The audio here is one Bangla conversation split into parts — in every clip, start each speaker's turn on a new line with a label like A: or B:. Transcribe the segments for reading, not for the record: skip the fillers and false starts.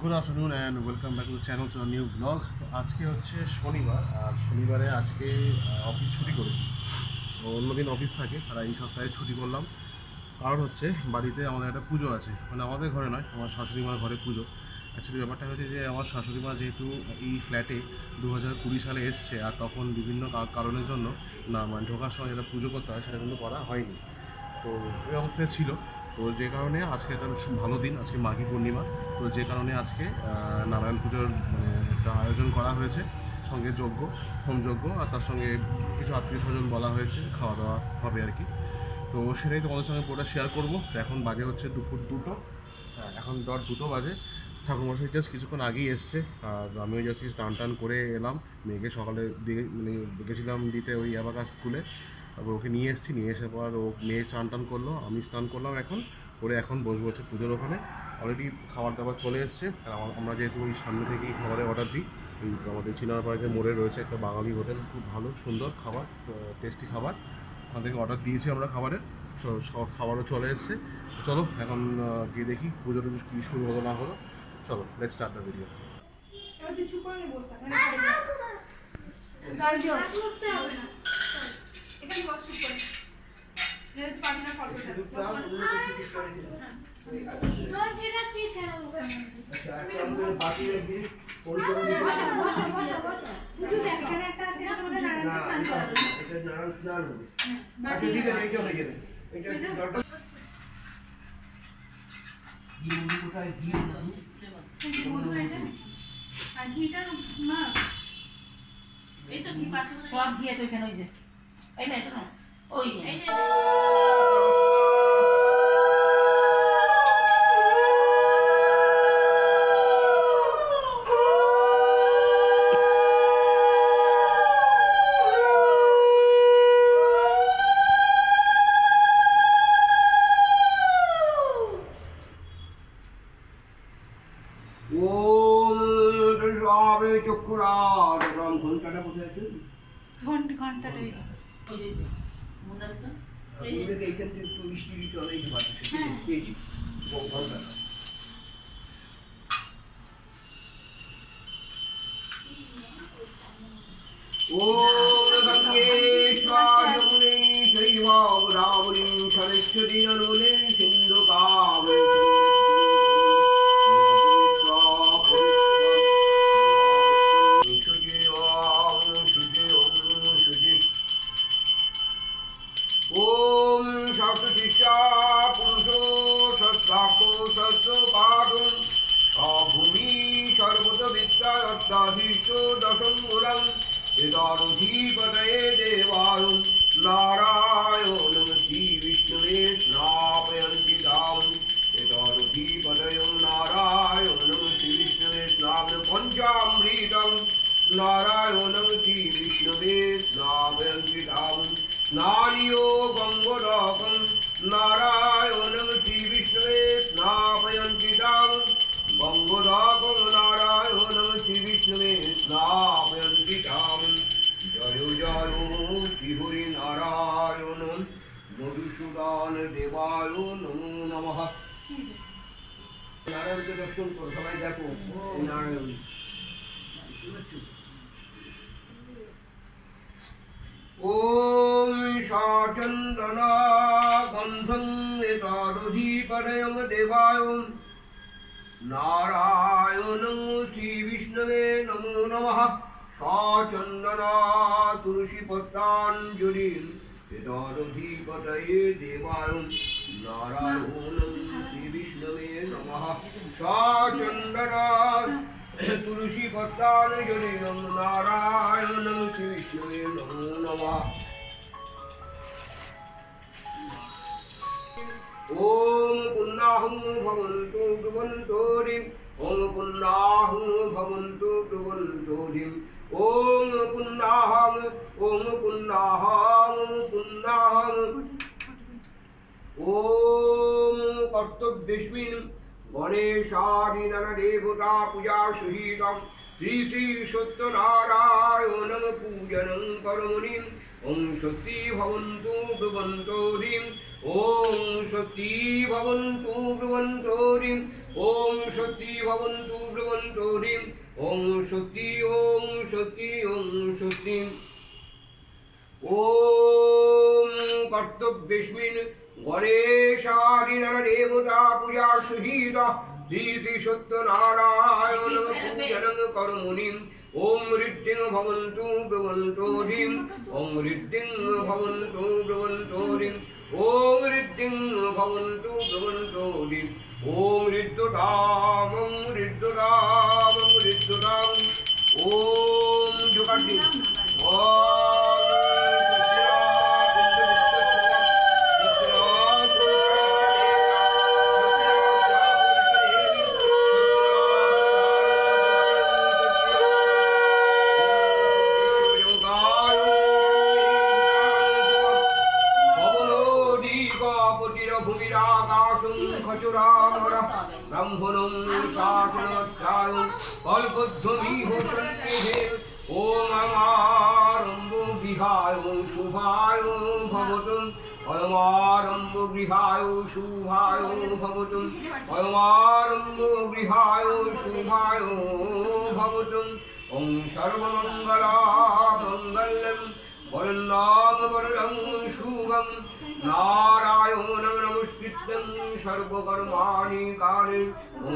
A: Good afternoon and welcome back to channel to new blog. তো আজকে হচ্ছে শনিবার, আর শনিবারে আজকে অফিস ছুটি করেছি। তো অন্যদিন অফিস থাকে, আর এই সপ্তাহে ছুটি করলাম। কারণ হচ্ছে বাড়িতে আমাদের একটা পুজো আছে, মানে আমাদের ঘরে নয়, আমার শাশুড়ি মার ঘরে পুজো। অ্যাকচুয়ালি ব্যাপারটা হচ্ছে যে আমার শাশুড়ি মা যেহেতু এই ফ্ল্যাটে 2020 সালে এসছে, আর তখন বিভিন্ন কারণের জন্য না মানে ঢোকার সময় যেটা পুজো করতে হয় সেটা কিন্তু করা হয়নি। তো এই অবস্থায় ছিল। তো যে কারণে আজকে একটা ভালো দিন, আজকে মাঘী পূর্ণিমা। তো যে কারণে আজকে নারায়ণ পুজোর মানে একটা আয়োজন করা হয়েছে, সঙ্গে যজ্ঞ, হোমযজ্ঞ, আর তার সঙ্গে কিছু আত্মীয় স্বজন বলা হয়েছে, খাওয়া দাওয়া হবে আর কি। তো সেটাই তোমাদের সঙ্গে পুরোটা শেয়ার করবো। তো এখন বাজে হচ্ছে দুপুর 2টো, এখন 2টো বাজে। ঠাকুরমশাই জাস্ট কিছুক্ষণ আগেই এসছে, আর আমিও যাচ্ছি স্নান টান করে এলাম। মেয়েকে সকালে দিয়ে মানে গেছিলাম দিতে ওই অ্যাবাকাস স্কুলে, তারপর ওকে নিয়ে এসেছি, নিয়ে এসে পর ও মেয়ে স্নান টান করলো, আমি স্নান করলাম এখন করে এখন বসবো হচ্ছে পুজোর ওখানে। অলরেডি খাবার দাবার চলে এসছে। আর আমরা যেহেতু ওই সামনে থেকেই খাবারের অর্ডার দিই, এই আমাদের চিনার পার্কের মোড়ে রয়েছে একটা বাঙালি হোটেল, খুব ভালো সুন্দর খাবার, টেস্টি খাবার। ওখান থেকে অর্ডার দিয়েছি আমরা খাবারের, তো সব খাবারও চলে এসছে। চলো এখন গিয়ে দেখি পুজোটা কী শুরু হলো না হলো। চলো লেটস স্টার্ট দ্য ভিডিও।
B: সব ঘি আছে ওইখানে, ওই যে এই না শোনো ওই
C: ঘন্টাটা কোথায় আছে?
B: ঘন্টাটা
C: এইখান থেকে 20 চলে পেয়েছি ঘন্টা। ওম গঙ্গে স্বামুনে চৈব গোদাবরী সরস্বতী নর্মদে সিন্ধু কাবেরী ওম সপ্তশিষ্যা পুরুষো সত্যাক্ষো সত্যপাঠম সভূমি সর্বত বিদ্যার্থাধীষ্ট দশম মূলম এদারুধিপতয়ে দেবায় নারায়ণং শ্রী বিষ্ণুবে স্নাপয়ন্তি তাম এদারুধিপতয়ে নারায়ণং শ্রী বিষ্ণুবে স্নাপন পঞ্চামৃতং নারায়ণং শ্রী বিষ্ণুবে স্নাপয়ন্তি তাম নারীয় গঙ্গোদকং নারায়ণং শ্রী বিষ্ণুবে স্নাপয়ন্তি তাম গঙ্গোদকং নারায়ণং শ্রী বিষ্ণুবে স্নাপয়ন্তি তাম জয় জয় শ্রী হরি নারায়ণ মধুসূদন দেবায় নমো নমঃ। নারায়ণকে দর্শন করো, সবাই দেখো নারায়ণ। ওম সচন্দনা গন্ধং এতদধিপদয়ং দেবায় নারায়ণং শ্রী বিষ্ণুবে নমো নমঃ। সচন্দনা তুলসী পত্রাঞ্জলি এতদধিপতয়ে দেবায় নারায়ণং শ্রী বিষ্ণুবে নমঃ। সচন্দনা তুলসী পত্রাঞ্জলি নারায়ণং শ্রী বিষ্ণুবে নমো নমঃ। ওম পুণ্যাহং ভবন্তু ব্রুবন্তোরিং ওম পুণ্যাহং ভবন্তু ব্রুবন্তোরিং ওম পুণ্যাহং ওম পুণ্যাহং পুণ্যাহং ওম কর্তব্যস্মিন গণেশাদি নানা দেবতা পূজা সহিতম শ্রী শ্রী সত্যনারায়ণং পূজনং করমুনি ওম সত্যি ভবন্তু ব্রুবন্তোরিং ওম সত্যি ভবন্তু ব্রুবন্তো রিং ওম সত্যি ভবন্তু ব্রুবন্তো রিং ওম সত্যি ওম সত্যি ওম সত্যি ওম কর্তব্যেস্মিন গণেশাদি নরদেবতা পূজা সহিত শ্রী শ্রী সত্যনারায়ণ পূজনং কর্মণি ওম ঋদ্ধিং ভবন্তু ব্রুবন্তো রিং ওম ঋদ্ধিং ভবন্তু ব্রুবন্তো রিং ওম ঋদ্ধিং ভবন্তু ব্রুবন্তো রিং ওম ঋদ্ধতামং ঋদ্ধতামং ঋদ্ধতাম ওম যোগাটি ব্রহ্মণং শাসনচ্ছায়ং কল্পধ্বমিহ সন্নিধে ওম আমারম্ভ গৃহায় শুভায় ভবতু অয়মারম্ভ গৃহায় শুভায় ভবতু অয়মারম্ভ গৃহায় শুভায় ভবতু ওম সর্বমঙ্গলামঙ্গল্যং বরণ্যং বরদং শুভং নারায়ণং নমস্কৃত্যং সর্বকর্মাণি কারে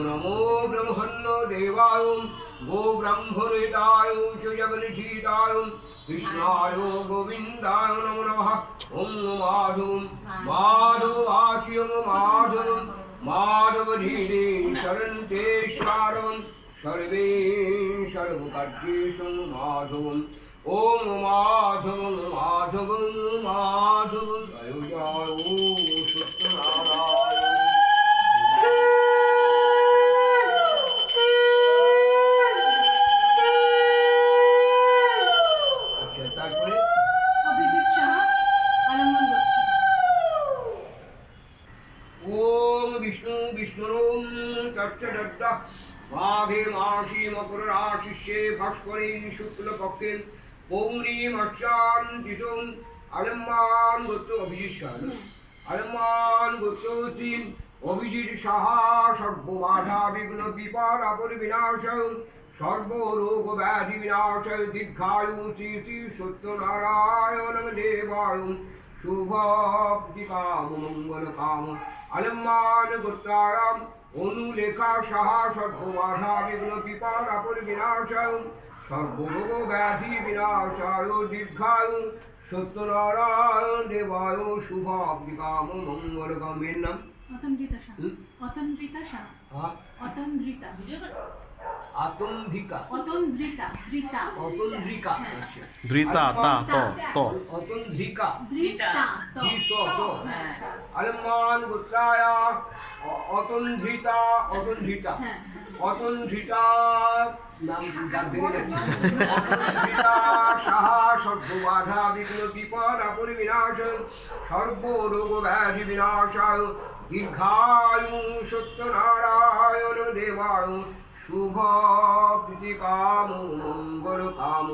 C: নমো ব্রহ্মণ্য দেবায় গো ব্রহ্মণেতায় চ জগন্নিধিতায় কৃষ্ণায় গোবিন্দায় নমো নমঃ ওম মাধবং মাধবাচ্যং মাধবং মাধবধীরে শরন্তে সারং সর্বে সর্বকার্যেষু মাধবং ওম মাধবং মাধবং মাধবং জয় জয় ওম সত্যনারায়ণ। আচ্ছা তারপরে
D: অভিজিৎ সাহা আলম্বন করছে।
C: ওম বিষ্ণু বিষ্ণুরোম তচ্ছদদ্দা মাঘে মাসি মকর রাশিষ্যে ভাস্করে শুক্লপক্ষে পৌর্ণিমাস্যান তিথৌ আলম্বান গোত্র অভিজিৎ সাহা আলম্বান গোত্র তিন অভিজিৎ সাহা সর্ববাধা বিঘ্ন বিপদ আপদ বিনাশায় সর্বরোগ ব্যাধি বিনাশায় দীর্ঘায়ু শ্রী শ্রী সত্যনারায়ণ দেবায় শুভকাম মঙ্গল কাম আলম্বান গোত্রায়াম অনুলেখা সাহা সর্ববাধা বিঘ্ন বিপদ আপদ বিনাশায় সর্বরোগ ব্যাধি বিনাশায় দীর্ঘায়ু সত্যনারায়ণ দেবায় শুভকাম মঙ্গল কামের নাম
D: অতন্দ্রিতা সাহা অতন্দ্রিতা সাহা অতন্দ্রিতা
C: আতন্ধিকা
D: অতন্দ্রিতা ধৃতা
C: অতন্ধিকা
A: ধৃতা তা ত
C: অতন্ধিকা
D: ধৃতা তো
B: হ্যাঁ
C: আলম্বান গোত্রায়া অতন্ধিতা অতন্ধিতা
D: হ্যাঁ
C: অতন্ধিতা নাম গান ভেঙে যাচ্ছে অতন্ধিতা সাহা সর্ববাধা বিঘ্ন বিপদ আপদ বিনাশ সর্বরোগ ব্যাধি বিনাশায় দীর্ঘায়ু সত্যনারায়ণ দেবায় শুভ প্রীতিকাম মঙ্গল কাম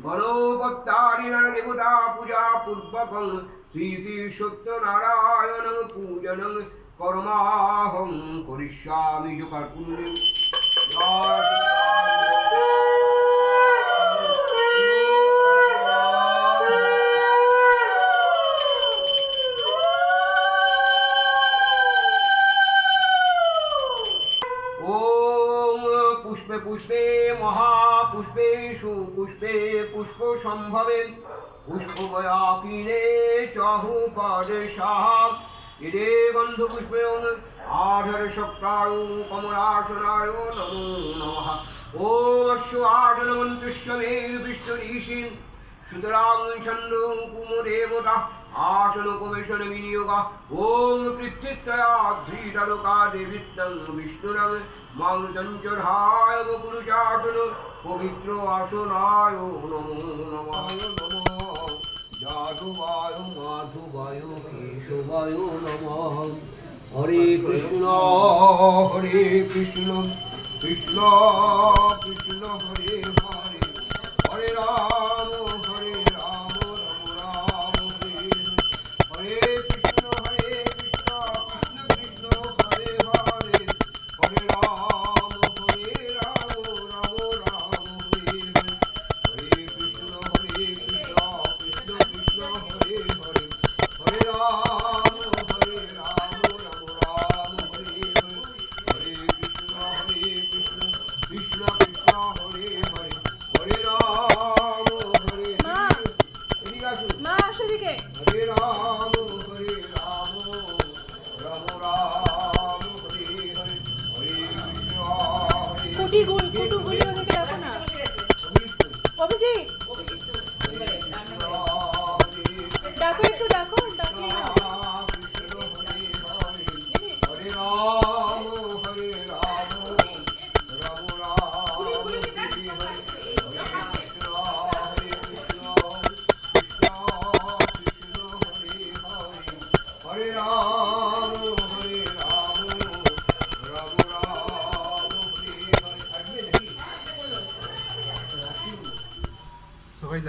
C: গণপত্যাদি দেবতা পূজা পূর্বকং শ্রী শ্রী সত্যনারায়ণ পূজনং কর্মাহং করিষ্যামি যোগার পুণ্যে পুষ্পে পুষ্পে মহাপুষ্পে সুপুষ্পে পুষ্প সম্ভবে পুষ্পবয়াকিনে চহুপদে সাহা ইদে গন্ধ পুষ্পে আধর সপ্তায় কমলাসনায় নমো নমঃ ওম অশ্বাদন মন্ত্রস্যমের বিষ্ণুঋষি সুতরাং ছন্দ কুমদেবতা আসন উপবেশন বিনিয়োগ ওম পৃথ্বীত্বয়া ধৃতালোকা দেবিত্তং বিষ্ণুরং মাংচঞ্চরায় বকুলচাসন পবিত্র আসনায় নমো নমঃ নমঃ যাদবায় মাধবায় কেশবায় নমঃ হরে কৃষ্ণ কৃষ্ণ কৃষ্ণ হরে হরে হরে রাম রাম রাম হরে হরে কৃষ্ণ হরে
E: কুটি গুলি ওদেরকে ডাকো না। অভিজিৎ ডাকো, একটু ডাকো, ডাকলে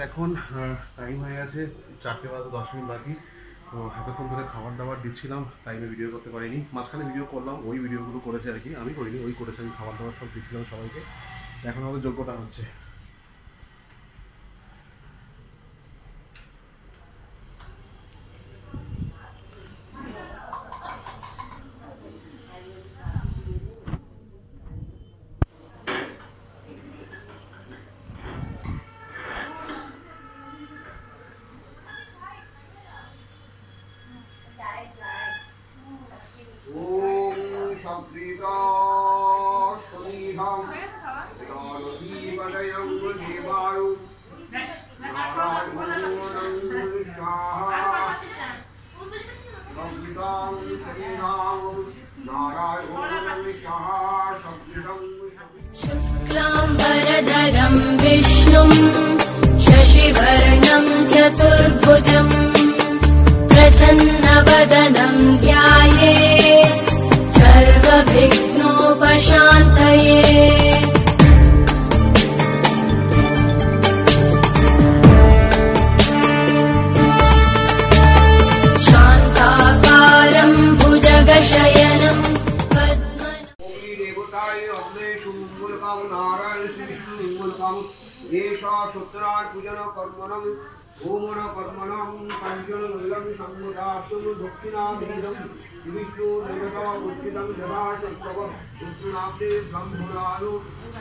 A: এখন টাইম হয়ে গেছে 4টে বাজে 10 মিনিট বাকি। তো এতক্ষণ ধরে খাবার দাবার দিচ্ছিলাম, টাইমে ভিডিও করতে পারিনি। মাঝখানে ভিডিও করলাম, ওই ভিডিওগুলো করেছে আর কি, আমি করিনি, ওই করেছে। আমি খাবার দাবার সব দিচ্ছিলাম সবাইকে। এখন আমাদের যোগ্যটা হচ্ছে
F: शुक्लाम्बरधरं विष्णुं शशिवर्णं चतुर्भुजं प्रसन्नवदनं ध्यायेत् सर्वविघ्नोपशान्तये। शान्ताकारं भुजगशयनं
C: पूजन कर्मणं ओमन कर्मणं पंचन नीलम संगतासुम दक्षिणाधीरं विष्णु देवता उच्चितं सदा चक्रव विष्णुनाथे ब्रह्मणानु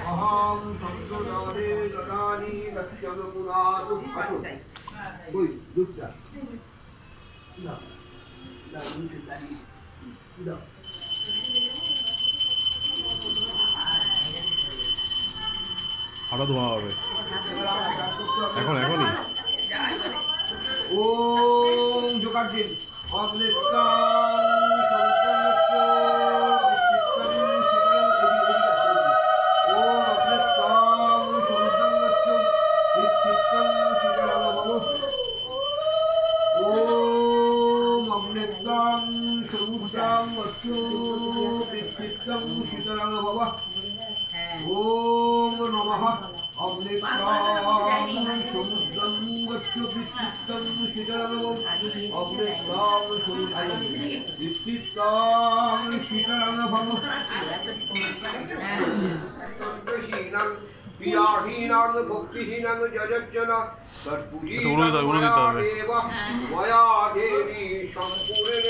C: अहं संसदारे ददानि लक्ष्यं पुनातु अतो कोई दूसरा ला ला दूसरी ला
A: হাঁটা ধোয়া হবে এখন এখনই।
C: ওম যোগার্জিন ओम नमः अग्निस्वाम समुद्रं गच्छ विचित्तं शीतलं अग्निस्वाम समुद्रं विचित्तं शीतलं भव संतोषीनं प्रियाहीनां भक्तिहीनां जजज्जन तत्पूजितं देव मया देवी सम्पूर्णेन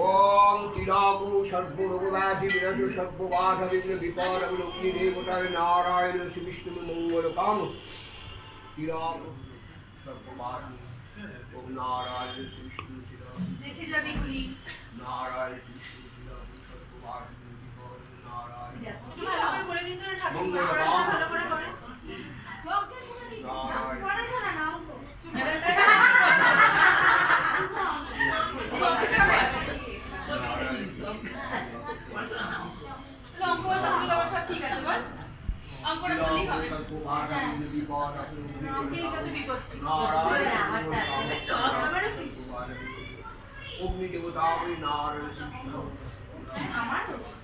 C: ओम तिरागु सर्वरोगव्याधि विनाशु सर्वबाधा विघ्न विपद विलोकिनी देवताय नारायण श्री विष्णु मंगल काम तिरागु सर्वबाधा ओम नारायण श्री विष्णु देखी जाबी खुली नारायण श्री विष्णु सर्वबाधा विपद नारायण भालो করে দিন তো ঠাকুর ভালো করে করে পড়া শোনা না তো অগ্নি দেবতা নারায়ণ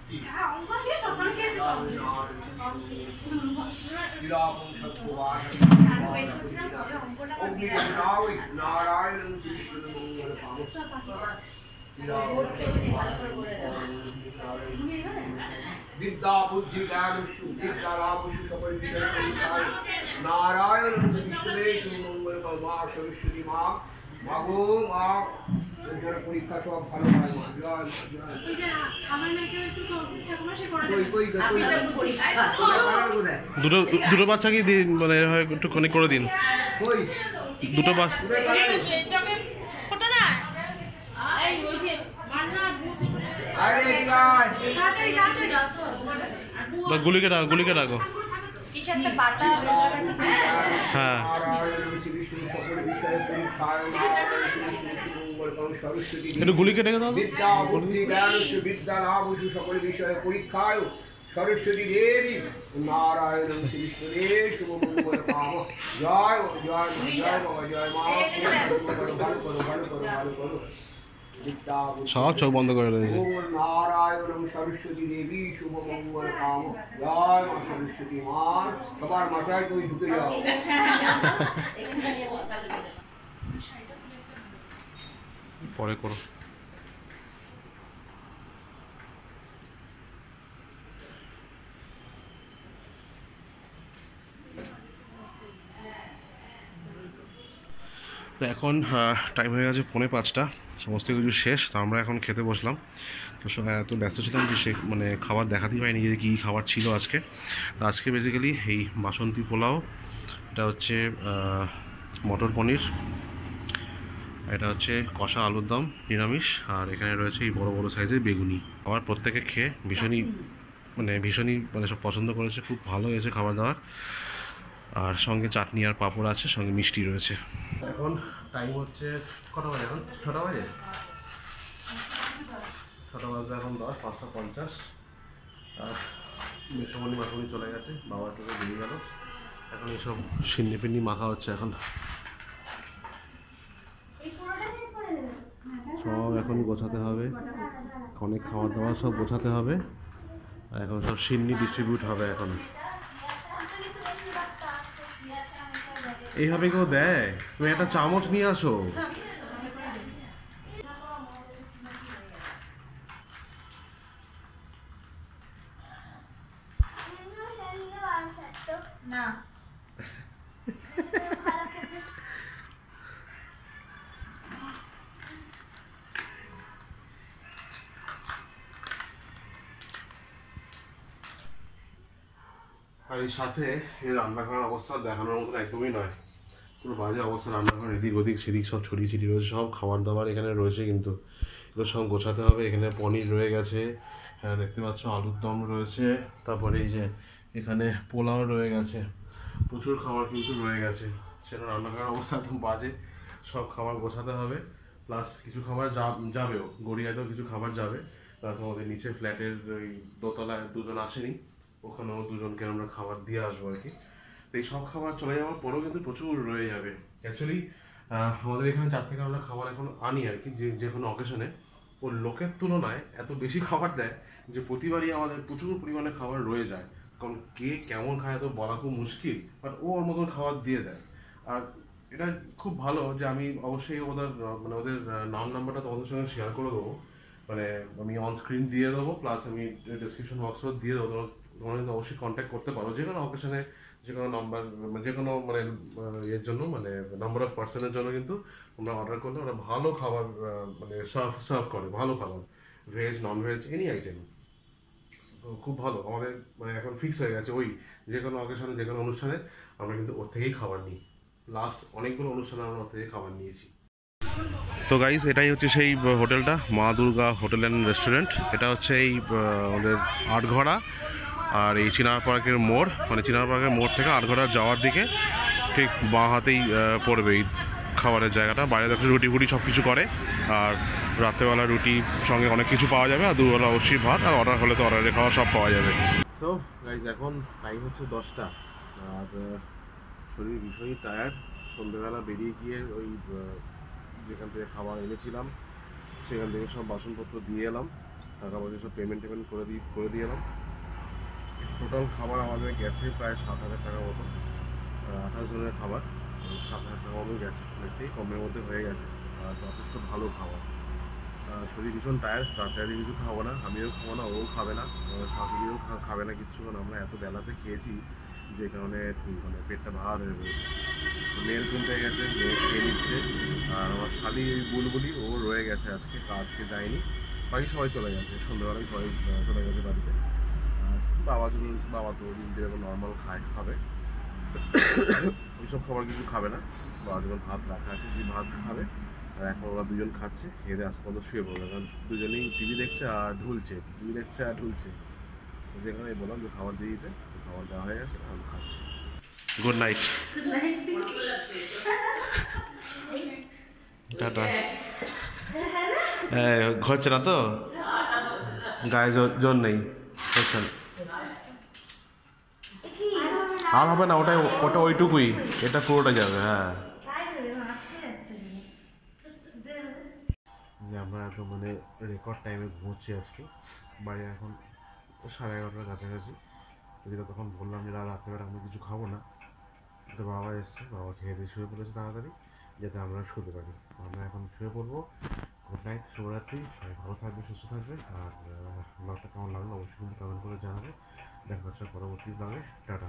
C: তিলকং সর্ববাধবি নারায়ণং শ্রীবিষ্ণু মঙ্গলকামঃ विद्या बुद्धि ज्ञान विद्या लाभु सकल विषय परिचार नारायण विष्णुदेश मंगल कल्मा सरस्वती माँ मागो माँ जन परीक्षा सब ভালো হয় মা জয় জয়
D: এই যে আমার মেয়েকে একটু ঠাকুমা সে করে
C: কই
A: দুটো বাচ্চাকে দিন মানে হয় একটু কোনে করে দিন
C: কই
A: দুটো বাচ্চা
C: আরে গায়
A: গুলিকে ডাকো
B: কিছু একটা বাটা
A: হ্যাঁ
C: নারায়ণ বিষ্ণু সকল বিষয় পরিচার নারায়ণ বিষ্ণু মঙ্গল কম সরস্বতী
A: একটু গুলিকে ডেকে দাও
C: विद्या बुद्धि ज्ञान विद्या लाभ सकल विषय परीक्षाय सरस्वती देवी नारायण श्री विष्णुदेव शुभ मंगल काम जय जय जय बाबा जय माँ भालो करो विद्या
A: সব চোখ বন্ধ করে রয়েছে
C: ओम नारायण सरस्वती देवी शुभ मंगल काम जय माँ सरस्वती माँ सबार माथाয় তুমি ঢুকে যাও
A: পরে করো তো এখন টাইম হয়ে গেছে 4:45 সমস্ত কিছু শেষ তো আমরা এখন খেতে বসলাম তো এত ব্যস্ত ছিলাম যে সে মানে খাবার দেখাতেই পাইনি যে কী খাবার ছিল আজকে তো আজকে বেসিক্যালি এই বাসন্তী পোলাও, এটা হচ্ছে মটর পনির, এটা হচ্ছে কষা আলুর দম নিরামিষ, আর এখানে রয়েছে এই বড় বড় সাইজের বেগুনি। আমার প্রত্যেকে খেয়ে ভীষণই মানে সব পছন্দ করেছে, খুব ভালো হয়েছে খাবার দাবার, আর সঙ্গে চাটনি আর পাঁপড় আছে, সঙ্গে মিষ্টি রয়েছে। এখন টাইম হচ্ছে কটা বাজে? এখন 6টা বাজে, 6টা বাজে এখন 5:50। আর মেসমণি মাখনি চলে গেছে, বাবার থেকে বেরিয়ে গেল। এখন এইসব সিন্নি ফিন্নি মাখা হচ্ছে এখন, সব এখন গোছাতে হবে, অনেক খাবার দাবার সব গোছাতে হবে, আর এখন সব সিন্নি ডিস্ট্রিবিউট হবে। এখন এইভাবে কেউ দেয়? তুমি একটা চামচ নিয়ে আসো।
B: না
A: আর এই সাথে এই রান্নাঘরের অবস্থা দেখানোর মতন একদমই নয়, পুরো বাজে অবস্থা। রান্নাঘর এদিক ওদিক সেদিক সব ছড়িয়ে ছিটিয়ে রয়েছে, সব খাবার দাবার এখানে রয়েছে, কিন্তু এগুলো সব গোছাতে হবে। এখানে পনির রয়ে গেছে, হ্যাঁ দেখতে পাচ্ছ, আলুর দম রয়েছে, তারপরে এই যে এখানে পোলাও রয়ে গেছে, প্রচুর খাবার কিন্তু রয়ে গেছে। সেটা রান্নাঘরের অবস্থা একদম বাজে, সব খাবার গোছাতে হবে। প্লাস কিছু খাবার যাবেও, গড়িয়াতেও কিছু খাবার যাবে, প্লাস আমাদের নিচে ফ্ল্যাটের ওই দোতলায় দুজন আসেনি, ওখানেও দুজনকে আমরা খাবার দিয়ে আসবো আর কি। তো এই সব খাবার চলে যাওয়ার পরেও কিন্তু প্রচুর রয়ে যাবে। অ্যাকচুয়ালি আমাদের এখানে 4 থেকে আমরা খাবার এখন আনি আর কি, যে কোনো অকেশনে। ও লোকের তুলনায় এত বেশি খাবার দেয় যে প্রতিবারই আমাদের প্রচুর পরিমাণে খাবার রয়ে যায়। কারণ কে কেমন খায় তো বলা খুব মুশকিল, বাট ও ওর মতন খাবার দিয়ে দেয়। আর এটা খুব ভালো যে আমি অবশ্যই ওদের নাম নাম্বারটা তোমাদের সঙ্গে শেয়ার করে দেবো, মানে আমি অন স্ক্রিন দিয়ে দেবো, প্লাস আমি ডেসক্রিপশন বক্সেও দিয়ে দেবো। তোমরা কিন্তু অবশ্যই কন্ট্যাক্ট করতে পারো যে কোনো অকেশনে, যে কোনো নাম্বার, যে কোনো মানে এর জন্য, মানে নাম্বার অফ পার্সনের জন্য কিন্তু তোমরা অর্ডার করলে ওরা ভালো খাবার মানে সার্ভ করে, ভালো খাবার, veg non veg any item. তো খুব ভালো, আমাদের মানে এখন ফিক্স হয়ে গেছে ওই যে কোনো অকেশনে, যে কোনো অনুষ্ঠানে আমরা কিন্তু ওর থেকেই খাবার নিই। লাস্ট অনেকগুলো অনুষ্ঠানে আমরা ওর থেকে খাবার নিয়েছি। তো গাইস, এটাই হচ্ছে সেই হোটেলটা, মা দুর্গা হোটেল অ্যান্ড রেস্টুরেন্ট। এটা হচ্ছে এই আমাদের আটঘড়া আর এই চিনার পার্কের মোড়, মানে চিনার পার্কের মোড় থেকে আটঘড়া যাওয়ার দিকে ঠিক বাঁ হাতেই পড়বে এই খাবারের জায়গাটা। বাইরে দেখো রুটি ফুটি সব কিছু করে, আর রাত্রেবেলা রুটি সঙ্গে অনেক কিছু পাওয়া যাবে, আর দুবেলা অবশ্যই ভাত, আর অর্ডার হলে তো অর্ডারে খাওয়া সব পাওয়া যাবে। সো গাইস, এখন টাইম হচ্ছে 10টা, আর শরীর ভীষণই টায়ার্ড। সন্ধ্যেবেলা বেরিয়ে গিয়ে ওই যেখান থেকে খাবার এনেছিলাম সেখান থেকে সব বাসনপত্র দিয়ে এলাম, টাকা পয়সা সব পেমেন্ট করে দিয়ে এলাম। টোটাল খাবার আমাদের গেছে প্রায় 7,000 টাকা মতো, 28 জনের খাবার, 7,000 টাকা মতো গেছে, অনেকটাই কমের মধ্যে হয়ে গেছে। আর যথেষ্ট ভালো খাবার। শরীর ভীষণ টায়ার্ড, তাড়াতাড়ি কিছু খাবো না, আমিও খাবো না, ও খাবে না, শাশুড়িও খাবে না কিচ্ছু, কারণ আমরা এত বেলাতে খেয়েছি যে কারণে মানে পেটটা ভার হয়ে রয়েছে। মেয়ের ঘুম পেয়ে গেছে, মেয়ে খেয়ে নিচ্ছে, আর আমার শালি বুলবুলি ও রয়ে গেছে, আজকে যায়নি, বাকি সবাই চলে গেছে, সন্ধ্যাবেলায় সবাই চলে গেছে বাড়িতে। আর বাবা তো যেরকম নর্মাল খাবে, ওইসব খাবার কিছু খাবে না। বাবা যখন ভাত রাখা আছে সেই ভাত খাবে, আর এখন ওরা দুজন খাচ্ছে, খেয়ে দিয়ে আজকে পর্যন্ত শুয়ে পড়বে, কারণ দুজনেই টিভি দেখছে আর ঢুলছে, যেখানে বললাম যে খাবার দিয়ে দিতে, খাবার দেওয়া হয়ে গেছে, এখন খাচ্ছি। Good night, tata. ঘরছে না তো, গায়ে জোর নেই, হচ্ছে না, আর হবে না, ওটা ওইটুকুই, এটা পুরোটা যাবে। হ্যাঁ, যে আমরা একদম মানে রেকর্ড টাইমে ঘুমোচ্ছি আজকে, বাড়ি এখন 11:30টার কাছাকাছি। যেটা তখন বললাম যে রাত্রেবেলা আমি কিছু খাবো না, তো বাবা এসছে, বাবা খেয়ে দিয়ে শুয়ে পড়েছে তাড়াতাড়ি, যাতে আমরা শুতে পারি। আমরা এখন শুয়ে পড়বো। গুড নাইট, শুভরাত্রি, সবাই ভালো থাকবে, সুস্থ থাকবে। আর ব্লগটা কেমন লাগলো অবশ্যই কিন্তু কমেন্ট করে জানাবে। দেখা হচ্ছে পরবর্তী ব্লগে, টাটা।